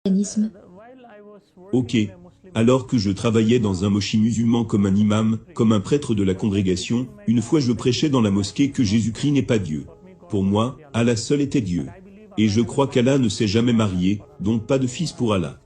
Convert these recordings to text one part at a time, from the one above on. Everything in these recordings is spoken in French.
christianisme. Ok. Alors que je travaillais dans un moshi musulman comme un imam, comme un prêtre de la congrégation, une fois je prêchais dans la mosquée que Jésus-Christ n'est pas Dieu. Pour moi, Allah seul était Dieu. Et je crois qu'Allah ne s'est jamais marié, donc pas de fils pour Allah.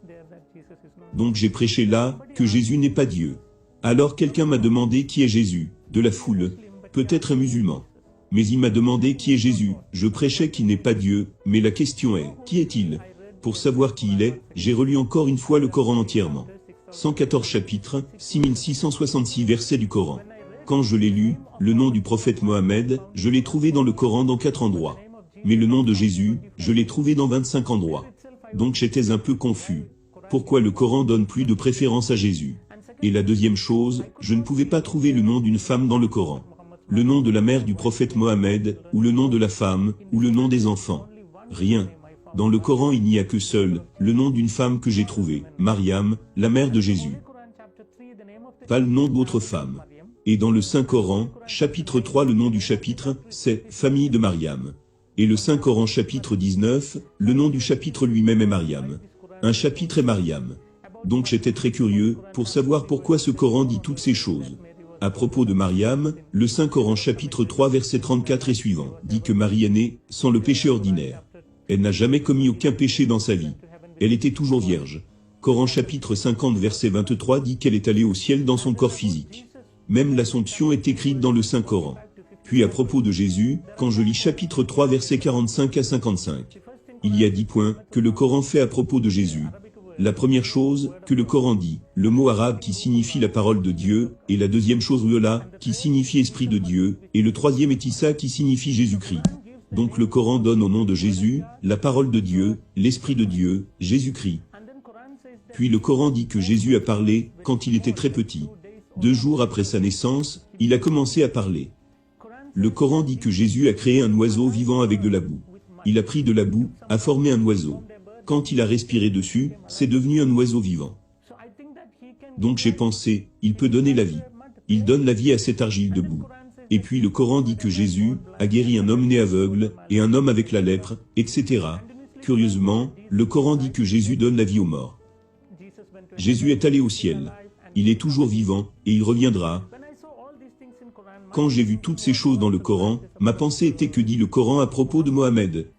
Donc j'ai prêché là, que Jésus n'est pas Dieu. Alors quelqu'un m'a demandé qui est Jésus, de la foule, peut-être un musulman. Mais il m'a demandé qui est Jésus, je prêchais qu'il n'est pas Dieu, mais la question est, qui est-il? Pour savoir qui il est, j'ai relu encore une fois le Coran entièrement. 114 chapitres, 6666 versets du Coran. Quand je l'ai lu, le nom du prophète Mohammed, je l'ai trouvé dans le Coran dans 4 endroits. Mais le nom de Jésus, je l'ai trouvé dans 25 endroits. Donc j'étais un peu confus. Pourquoi le Coran donne plus de préférence à Jésus? Et la deuxième chose, je ne pouvais pas trouver le nom d'une femme dans le Coran. Le nom de la mère du prophète Mohammed, ou le nom de la femme, ou le nom des enfants. Rien. Dans le Coran il n'y a que seul, le nom d'une femme que j'ai trouvé, Mariam, la mère de Jésus. Pas le nom d'autre femme. Et dans le Saint-Coran, chapitre 3 le nom du chapitre, c'est « Famille de Mariam ». Et le Saint-Coran chapitre 19, le nom du chapitre lui-même est Mariam. Un chapitre est Mariam. Donc j'étais très curieux, pour savoir pourquoi ce Coran dit toutes ces choses. À propos de Mariam, le Saint-Coran chapitre 3 verset 34 et suivant, dit que Marie est née, sans le péché ordinaire. Elle n'a jamais commis aucun péché dans sa vie. Elle était toujours vierge. Coran chapitre 50 verset 23 dit qu'elle est allée au ciel dans son corps physique. Même l'Assomption est écrite dans le Saint-Coran. Puis à propos de Jésus, quand je lis chapitre 3 verset 45 à 55, il y a 10 points que le Coran fait à propos de Jésus. La première chose que le Coran dit, le mot arabe qui signifie la parole de Dieu, et la deuxième chose Ruhollah, qui signifie esprit de Dieu, et le troisième est Issa qui signifie Jésus-Christ. Donc le Coran donne au nom de Jésus, la parole de Dieu, l'esprit de Dieu, Jésus-Christ. Puis le Coran dit que Jésus a parlé quand il était très petit. 2 jours après sa naissance, il a commencé à parler. Le Coran dit que Jésus a créé un oiseau vivant avec de la boue. Il a pris de la boue, a formé un oiseau. Quand il a respiré dessus, c'est devenu un oiseau vivant. Donc j'ai pensé, il peut donner la vie. Il donne la vie à cette argile de boue. Et puis le Coran dit que Jésus a guéri un homme né aveugle, et un homme avec la lèpre, etc. Curieusement, le Coran dit que Jésus donne la vie aux morts. Jésus est allé au ciel. Il est toujours vivant, et il reviendra. Quand j'ai vu toutes ces choses dans le Coran, ma pensée était que dit le Coran à propos de Mohammed.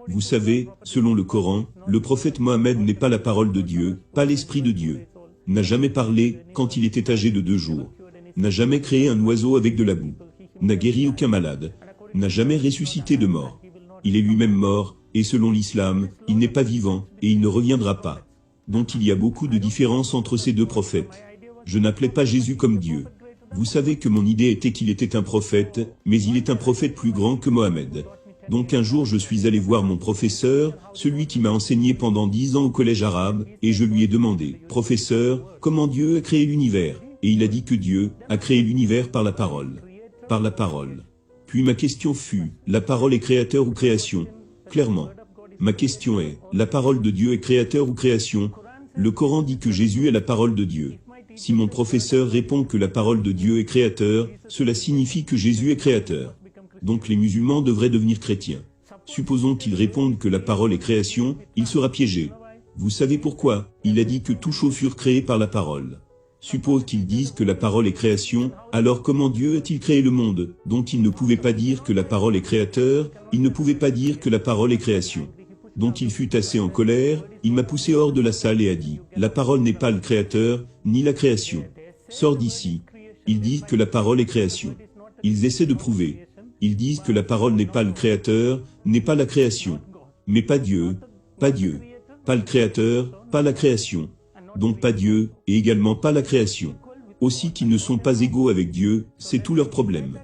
Vous savez, selon le Coran, le prophète Mohammed n'est pas la parole de Dieu, pas l'esprit de Dieu. N'a jamais parlé, quand il était âgé de 2 jours. N'a jamais créé un oiseau avec de la boue. N'a guéri aucun malade. N'a jamais ressuscité de mort. Il est lui-même mort, et selon l'islam, il n'est pas vivant, et il ne reviendra pas. Donc il y a beaucoup de différences entre ces 2 prophètes. Je n'appelais pas Jésus comme Dieu. Vous savez que mon idée était qu'il était un prophète, mais il est un prophète plus grand que Mohammed. Donc un jour je suis allé voir mon professeur, celui qui m'a enseigné pendant 10 ans au collège arabe, et je lui ai demandé, « Professeur, comment Dieu a créé l'univers ?» Et il a dit que Dieu a créé l'univers par la parole. Par la parole. Puis ma question fut, la parole est créateur ou création? Clairement. Ma question est, la parole de Dieu est créateur ou création? Le Coran dit que Jésus est la parole de Dieu. Si mon professeur répond que la parole de Dieu est créateur, cela signifie que Jésus est créateur. Donc les musulmans devraient devenir chrétiens. Supposons qu'ils répondent que la parole est création, il sera piégé. Vous savez pourquoi? Il a dit que toute chose fut créée par la parole. Suppose qu'ils disent que la parole est création, alors comment Dieu a-t-il créé le monde? Donc il ne pouvait pas dire que la parole est créateur, il ne pouvait pas dire que la parole est création. Donc il fut assez en colère, il m'a poussé hors de la salle et a dit, la parole n'est pas le créateur, ni la création. Sors d'ici. Ils disent que la parole est création. Ils essaient de prouver. Ils disent que la parole n'est pas le créateur, n'est pas la création. Mais pas Dieu, pas Dieu. Pas le créateur, pas la création. Donc pas Dieu, et également pas la création. Aussi qu'ils ne sont pas égaux avec Dieu, c'est tout leur problème.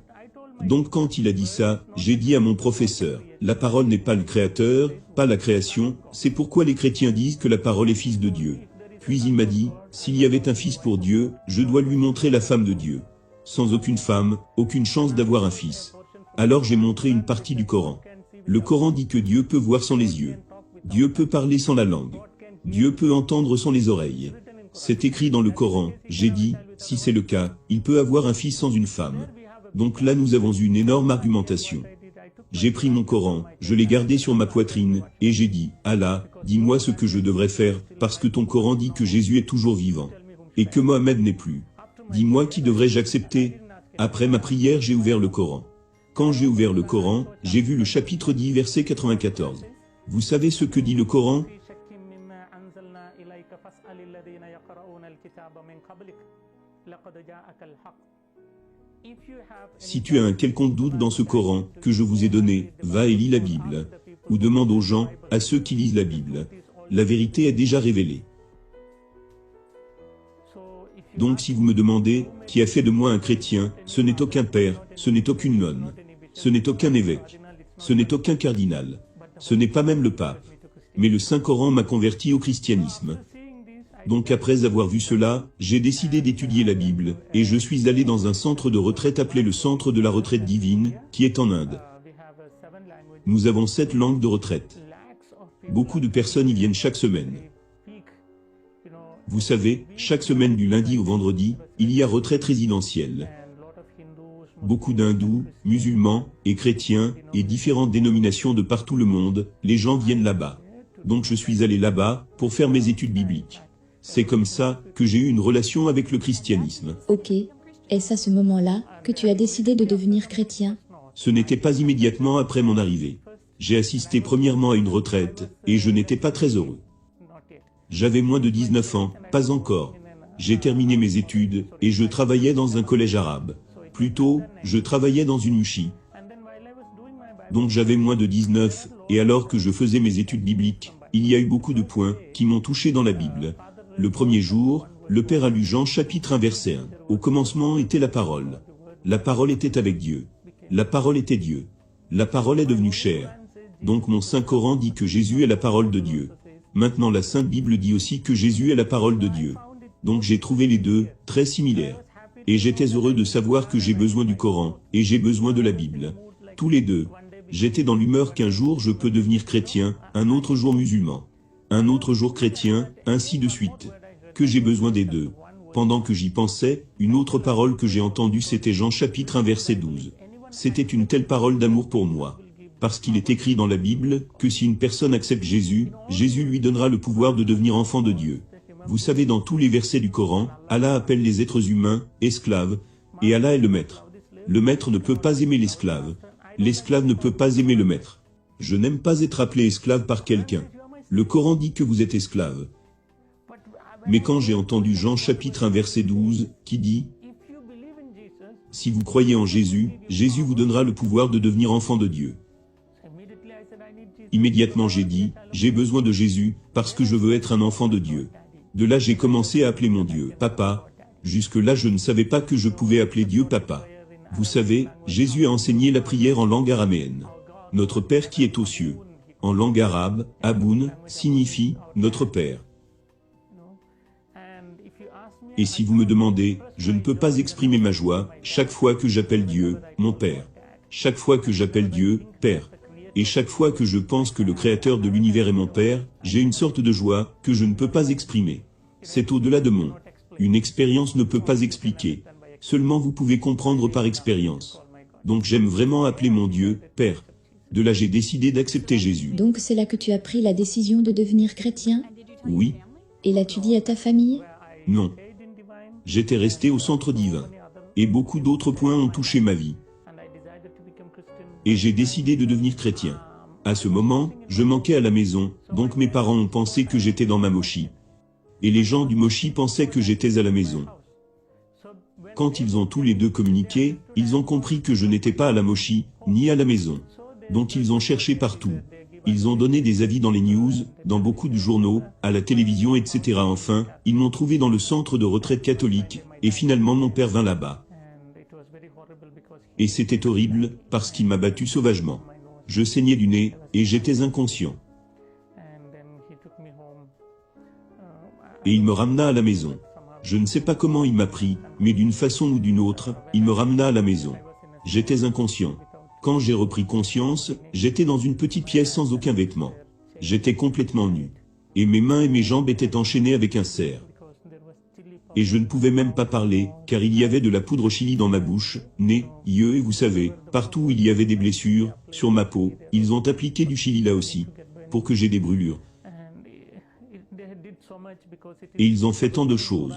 Donc quand il a dit ça, j'ai dit à mon professeur, la parole n'est pas le créateur, pas la création, c'est pourquoi les chrétiens disent que la parole est fils de Dieu. Puis il m'a dit, s'il y avait un fils pour Dieu, je dois lui montrer la femme de Dieu. Sans aucune femme, aucune chance d'avoir un fils. Alors j'ai montré une partie du Coran. Le Coran dit que Dieu peut voir sans les yeux. Dieu peut parler sans la langue. Dieu peut entendre sans les oreilles. C'est écrit dans le Coran, j'ai dit, si c'est le cas, il peut avoir un fils sans une femme. Donc là nous avons une énorme argumentation. J'ai pris mon Coran, je l'ai gardé sur ma poitrine, et j'ai dit, Allah, dis-moi ce que je devrais faire, parce que ton Coran dit que Jésus est toujours vivant, et que Mohammed n'est plus. Dis-moi qui devrais-je accepter? Après ma prière, j'ai ouvert le Coran. Quand j'ai ouvert le Coran, j'ai vu le chapitre 10, verset 94. Vous savez ce que dit le Coran? Si tu as un quelconque doute dans ce Coran que je vous ai donné, va et lis la Bible. Ou demande aux gens, à ceux qui lisent la Bible. La vérité est déjà révélée. Donc si vous me demandez, qui a fait de moi un chrétien, ce n'est aucun père, ce n'est aucune nonne, ce n'est aucun évêque, ce n'est aucun cardinal, ce n'est pas même le pape. Mais le Saint-Coran m'a converti au christianisme. Donc après avoir vu cela, j'ai décidé d'étudier la Bible, et je suis allé dans un centre de retraite appelé le Centre de la Retraite Divine, qui est en Inde. Nous avons 7 langues de retraite. Beaucoup de personnes y viennent chaque semaine. Vous savez, chaque semaine du lundi au vendredi, il y a retraite résidentielle. Beaucoup d'hindous, musulmans, et chrétiens, et différentes dénominations de partout le monde, les gens viennent là-bas. Donc je suis allé là-bas, pour faire mes études bibliques. C'est comme ça, que j'ai eu une relation avec le christianisme. Ok. Est-ce à ce moment-là, que tu as décidé de devenir chrétien? Ce n'était pas immédiatement après mon arrivée. J'ai assisté premièrement à une retraite, et je n'étais pas très heureux. J'avais moins de 19 ans, pas encore. J'ai terminé mes études, et je travaillais dans un collège arabe. Plutôt, je travaillais dans une mouchi. Donc j'avais moins de 19, et alors que je faisais mes études bibliques, il y a eu beaucoup de points qui m'ont touché dans la Bible. Le premier jour, le Père a lu Jean chapitre 1 verset 1. Au commencement était la parole. La parole était avec Dieu. La parole était Dieu. La parole est devenue chair. Donc mon Saint-Coran dit que Jésus est la parole de Dieu. Maintenant la Sainte Bible dit aussi que Jésus est la parole de Dieu. Donc j'ai trouvé les deux, très similaires. Et j'étais heureux de savoir que j'ai besoin du Coran, et j'ai besoin de la Bible. Tous les deux. J'étais dans l'humeur qu'un jour je peux devenir chrétien, un autre jour musulman. Un autre jour chrétien, ainsi de suite. Que j'ai besoin des deux. Pendant que j'y pensais, une autre parole que j'ai entendue c'était Jean chapitre 1 verset 12. C'était une telle parole d'amour pour moi. Parce qu'il est écrit dans la Bible, que si une personne accepte Jésus, Jésus lui donnera le pouvoir de devenir enfant de Dieu. Vous savez dans tous les versets du Coran, Allah appelle les êtres humains, esclaves, et Allah est le maître. Le maître ne peut pas aimer l'esclave. L'esclave ne peut pas aimer le maître. Je n'aime pas être appelé esclave par quelqu'un. Le Coran dit que vous êtes esclave. Mais quand j'ai entendu Jean chapitre 1 verset 12, qui dit « Si vous croyez en Jésus, Jésus vous donnera le pouvoir de devenir enfant de Dieu. » Immédiatement j'ai dit « J'ai besoin de Jésus, parce que je veux être un enfant de Dieu. » De là j'ai commencé à appeler mon Dieu « Papa ». Jusque-là je ne savais pas que je pouvais appeler Dieu « Papa ». Vous savez, Jésus a enseigné la prière en langue araméenne. Notre Père qui est aux cieux. En langue arabe, Aboun signifie « Notre Père ». Et si vous me demandez, je ne peux pas exprimer ma joie, chaque fois que j'appelle Dieu, mon Père. Chaque fois que j'appelle Dieu, Père. Et chaque fois que je pense que le Créateur de l'univers est mon Père, j'ai une sorte de joie, que je ne peux pas exprimer. C'est au-delà de mon. Une expérience ne peut pas expliquer. Seulement vous pouvez comprendre par expérience. Donc j'aime vraiment appeler mon Dieu, Père. De là j'ai décidé d'accepter Jésus. Donc c'est là que tu as pris la décision de devenir chrétien? Oui. Et l'as-tu dit à ta famille? Non. J'étais resté au centre divin. Et beaucoup d'autres points ont touché ma vie. Et j'ai décidé de devenir chrétien. À ce moment, je manquais à la maison, donc mes parents ont pensé que j'étais dans ma mochi. Et les gens du mochi pensaient que j'étais à la maison. Quand ils ont tous les deux communiqué, ils ont compris que je n'étais pas à la mochi, ni à la maison. Donc ils ont cherché partout. Ils ont donné des avis dans les news, dans beaucoup de journaux, à la télévision, etc. Enfin, ils m'ont trouvé dans le centre de retraite catholique, et finalement mon père vint là-bas. Et c'était horrible, parce qu'il m'a battu sauvagement. Je saignais du nez, et j'étais inconscient. Et il me ramena à la maison. Je ne sais pas comment il m'a pris, mais d'une façon ou d'une autre, il me ramena à la maison. J'étais inconscient. Quand j'ai repris conscience, j'étais dans une petite pièce sans aucun vêtement. J'étais complètement nu. Et mes mains et mes jambes étaient enchaînées avec un cerf. Et je ne pouvais même pas parler, car il y avait de la poudre chili dans ma bouche, nez, yeux et vous savez, partout où il y avait des blessures, sur ma peau, ils ont appliqué du chili là aussi, pour que j'ai des brûlures. Et ils ont fait tant de choses,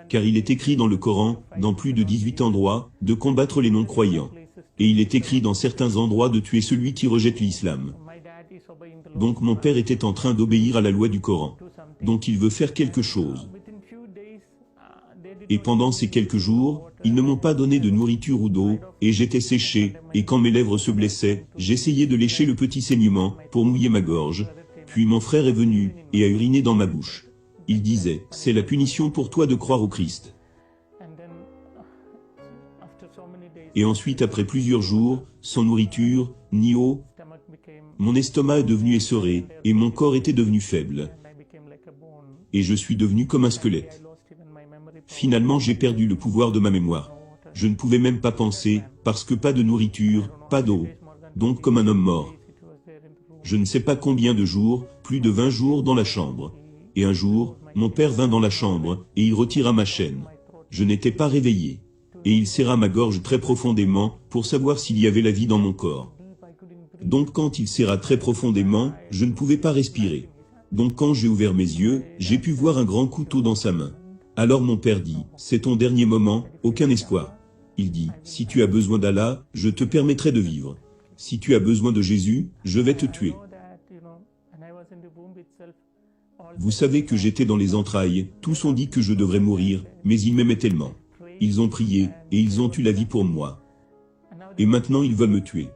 car il est écrit dans le Coran, dans plus de 18 endroits, de combattre les non-croyants. Et il est écrit dans certains endroits de tuer celui qui rejette l'islam. Donc mon père était en train d'obéir à la loi du Coran. Donc il veut faire quelque chose. Et pendant ces quelques jours, ils ne m'ont pas donné de nourriture ou d'eau, et j'étais séché, et quand mes lèvres se blessaient, j'essayais de lécher le petit saignement, pour mouiller ma gorge. Puis mon frère est venu, et a uriné dans ma bouche. Il disait, c'est la punition pour toi de croire au Christ. Et ensuite, après plusieurs jours, sans nourriture, ni eau, mon estomac est devenu essoré, et mon corps était devenu faible. Et je suis devenu comme un squelette. Finalement, j'ai perdu le pouvoir de ma mémoire. Je ne pouvais même pas penser, parce que pas de nourriture, pas d'eau. Donc comme un homme mort. Je ne sais pas combien de jours, plus de 20 jours dans la chambre. Et un jour, mon père vint dans la chambre, et il retira ma chaîne. Je n'étais pas réveillé. Et il serra ma gorge très profondément, pour savoir s'il y avait la vie dans mon corps. Donc quand il serra très profondément, je ne pouvais pas respirer. Donc quand j'ai ouvert mes yeux, j'ai pu voir un grand couteau dans sa main. Alors mon père dit, c'est ton dernier moment, aucun espoir. Il dit, si tu as besoin d'Allah, je te permettrai de vivre. Si tu as besoin de Jésus, je vais te tuer. Vous savez que j'étais dans les entrailles, tous ont dit que je devrais mourir, mais ils m'aimaient tellement. Ils ont prié, et ils ont eu la vie pour moi. Et maintenant ils veulent me tuer.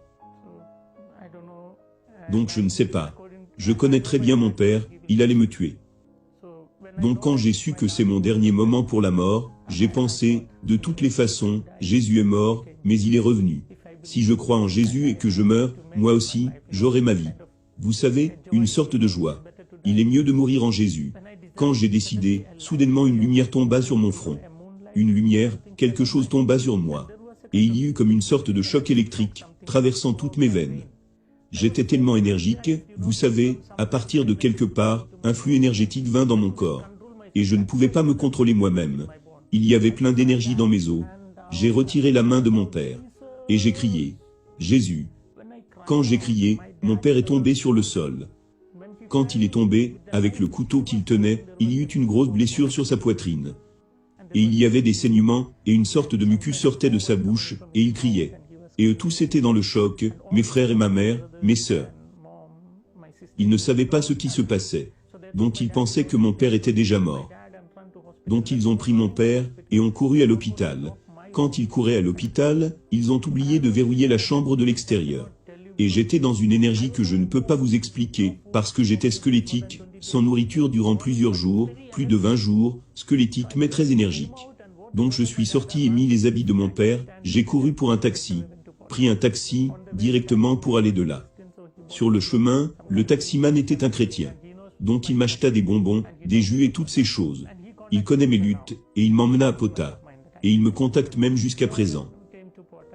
Donc je ne sais pas. Je connais très bien mon père, il allait me tuer. Donc quand j'ai su que c'est mon dernier moment pour la mort, j'ai pensé, de toutes les façons, Jésus est mort, mais il est revenu. Si je crois en Jésus et que je meurs, moi aussi, j'aurai ma vie. Vous savez, une sorte de joie. Il est mieux de mourir en Jésus. Quand j'ai décidé, soudainement une lumière tomba sur mon front. Une lumière, quelque chose tomba sur moi. Et il y eut comme une sorte de choc électrique, traversant toutes mes veines. J'étais tellement énergique, vous savez, à partir de quelque part, un flux énergétique vint dans mon corps. Et je ne pouvais pas me contrôler moi-même. Il y avait plein d'énergie dans mes os. J'ai retiré la main de mon père. Et j'ai crié, Jésus. Quand j'ai crié, mon père est tombé sur le sol. Quand il est tombé, avec le couteau qu'il tenait, il y eut une grosse blessure sur sa poitrine. Et il y avait des saignements, et une sorte de mucus sortait de sa bouche, et il criait. Et eux tous étaient dans le choc, mes frères et ma mère, mes sœurs. Ils ne savaient pas ce qui se passait. Donc ils pensaient que mon père était déjà mort. Donc ils ont pris mon père, et ont couru à l'hôpital. Quand ils couraient à l'hôpital, ils ont oublié de verrouiller la chambre de l'extérieur. Et j'étais dans une énergie que je ne peux pas vous expliquer, parce que j'étais squelettique, sans nourriture durant plusieurs jours, plus de 20 jours, squelettique mais très énergique. Donc je suis sorti et mis les habits de mon père, j'ai couru pour un taxi, pris un taxi, directement pour aller de là. Sur le chemin, le taximan était un chrétien. Donc il m'acheta des bonbons, des jus et toutes ces choses. Il connaît mes luttes, et il m'emmena à Pota. Et il me contacte même jusqu'à présent.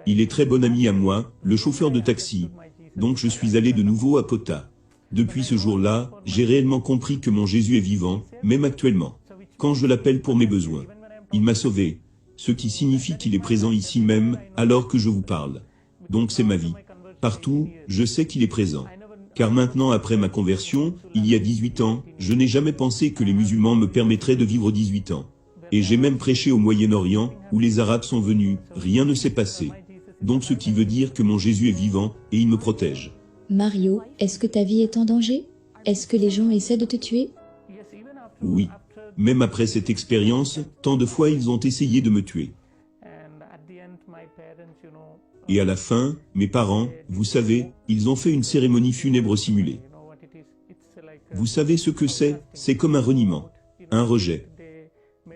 Il est très bon ami à moi, le chauffeur de taxi. Donc je suis allé de nouveau à Pota. Depuis ce jour-là, j'ai réellement compris que mon Jésus est vivant, même actuellement. Quand je l'appelle pour mes besoins. Il m'a sauvé. Ce qui signifie qu'il est présent ici même, alors que je vous parle. Donc c'est ma vie. Partout, je sais qu'il est présent. Car maintenant après ma conversion, il y a 18 ans, je n'ai jamais pensé que les musulmans me permettraient de vivre 18 ans. Et j'ai même prêché au Moyen-Orient, où les Arabes sont venus, rien ne s'est passé. Donc ce qui veut dire que mon Jésus est vivant, et il me protège. Mario, est-ce que ta vie est en danger? Est-ce que les gens essaient de te tuer? Oui. Même après cette expérience, tant de fois ils ont essayé de me tuer. Et à la fin, mes parents, vous savez, ils ont fait une cérémonie funèbre simulée. Vous savez ce que c'est comme un reniement, un rejet.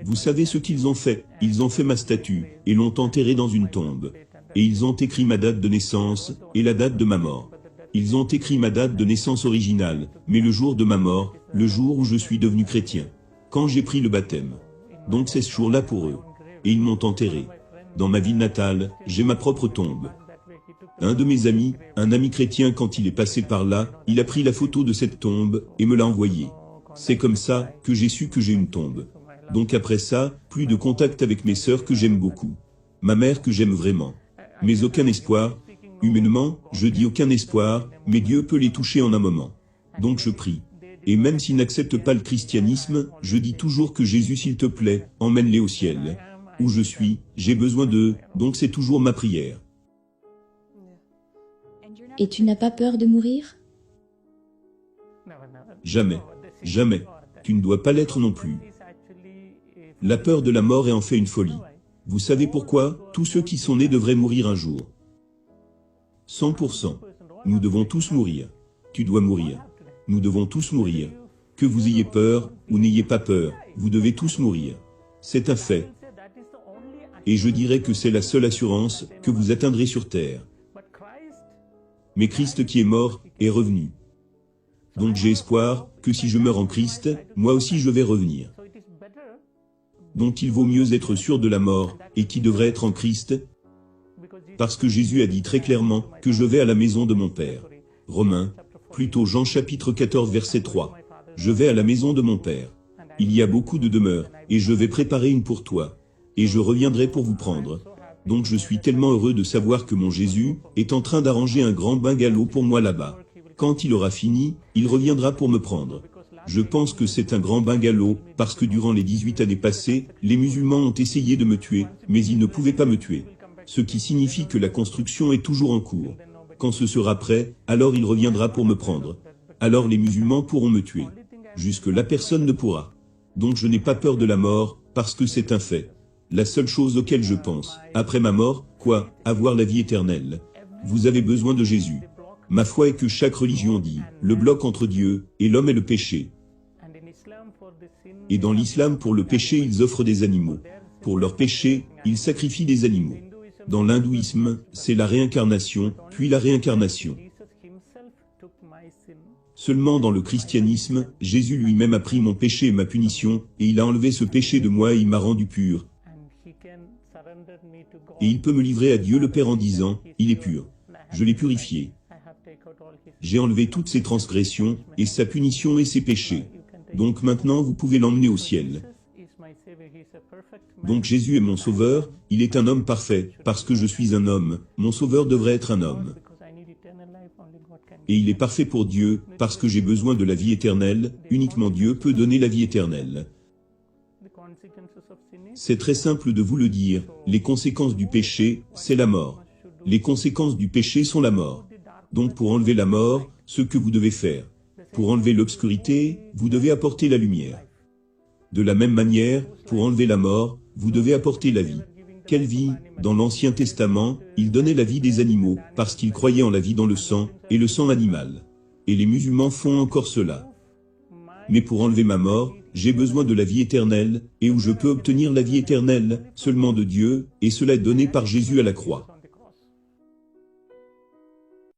Vous savez ce qu'ils ont fait? Ils ont fait ma statue, et l'ont enterrée dans une tombe. Et ils ont écrit ma date de naissance, et la date de ma mort. Ils ont écrit ma date de naissance originale, mais le jour de ma mort, le jour où je suis devenu chrétien. Quand j'ai pris le baptême. Donc c'est ce jour-là pour eux. Et ils m'ont enterré. Dans ma ville natale, j'ai ma propre tombe. Un de mes amis, un ami chrétien quand il est passé par là, il a pris la photo de cette tombe, et me l'a envoyée. C'est comme ça, que j'ai su que j'ai une tombe. Donc après ça, plus de contact avec mes sœurs que j'aime beaucoup. Ma mère que j'aime vraiment. Mais aucun espoir. Humainement, je dis aucun espoir, mais Dieu peut les toucher en un moment. Donc je prie. Et même s'ils n'acceptent pas le christianisme, je dis toujours que Jésus, s'il te plaît, emmène-les au ciel. Où je suis, j'ai besoin d'eux, donc c'est toujours ma prière. Et tu n'as pas peur de mourir? Jamais. Jamais. Tu ne dois pas l'être non plus. La peur de la mort est en fait une folie. Vous savez pourquoi? Tous ceux qui sont nés devraient mourir un jour. 100%. Nous devons tous mourir. Tu dois mourir. Nous devons tous mourir. Que vous ayez peur, ou n'ayez pas peur, vous devez tous mourir. C'est un fait. Et je dirais que c'est la seule assurance que vous atteindrez sur terre. Mais Christ qui est mort, est revenu. Donc j'ai espoir que si je meurs en Christ, moi aussi je vais revenir. Donc il vaut mieux être sûr de la mort, et qui devrait être en Christ, parce que Jésus a dit très clairement que je vais à la maison de mon Père. Romains, plutôt Jean chapitre 14 verset 3. Je vais à la maison de mon Père. Il y a beaucoup de demeures, et je vais préparer une pour toi. Et je reviendrai pour vous prendre. Donc je suis tellement heureux de savoir que mon Jésus est en train d'arranger un grand bungalow pour moi là-bas. Quand il aura fini, il reviendra pour me prendre. Je pense que c'est un grand bungalow, parce que durant les 18 années passées, les musulmans ont essayé de me tuer, mais ils ne pouvaient pas me tuer. Ce qui signifie que la construction est toujours en cours. Quand ce sera prêt, alors il reviendra pour me prendre. Alors les musulmans pourront me tuer. Jusque-là personne ne pourra. Donc je n'ai pas peur de la mort, parce que c'est un fait. La seule chose auquel je pense, après ma mort, quoi, avoir la vie éternelle. Vous avez besoin de Jésus. Ma foi est que chaque religion dit, le bloc entre Dieu et l'homme est le péché. Et dans l'islam, pour le péché, ils offrent des animaux. Pour leur péché, ils sacrifient des animaux. Dans l'hindouisme, c'est la réincarnation, puis la réincarnation. Seulement dans le christianisme, Jésus lui-même a pris mon péché et ma punition, et il a enlevé ce péché de moi et il m'a rendu pur. Et il peut me livrer à Dieu le Père en disant, il est pur. Je l'ai purifié. J'ai enlevé toutes ses transgressions, et sa punition et ses péchés. Donc maintenant vous pouvez l'emmener au ciel. Donc Jésus est mon sauveur, il est un homme parfait, parce que je suis un homme, mon sauveur devrait être un homme. Et il est parfait pour Dieu, parce que j'ai besoin de la vie éternelle, uniquement Dieu peut donner la vie éternelle. C'est très simple de vous le dire, les conséquences du péché, c'est la mort. Les conséquences du péché sont la mort. Donc pour enlever la mort, ce que vous devez faire. Pour enlever l'obscurité, vous devez apporter la lumière. De la même manière, pour enlever la mort, vous devez apporter la vie. Quelle vie? Dans l'Ancien Testament, il donnait la vie des animaux, parce qu'ils croyaient en la vie dans le sang, et le sang animal. Et les musulmans font encore cela. Mais pour enlever ma mort, j'ai besoin de la vie éternelle, et où je peux obtenir la vie éternelle, seulement de Dieu, et cela est donné par Jésus à la croix.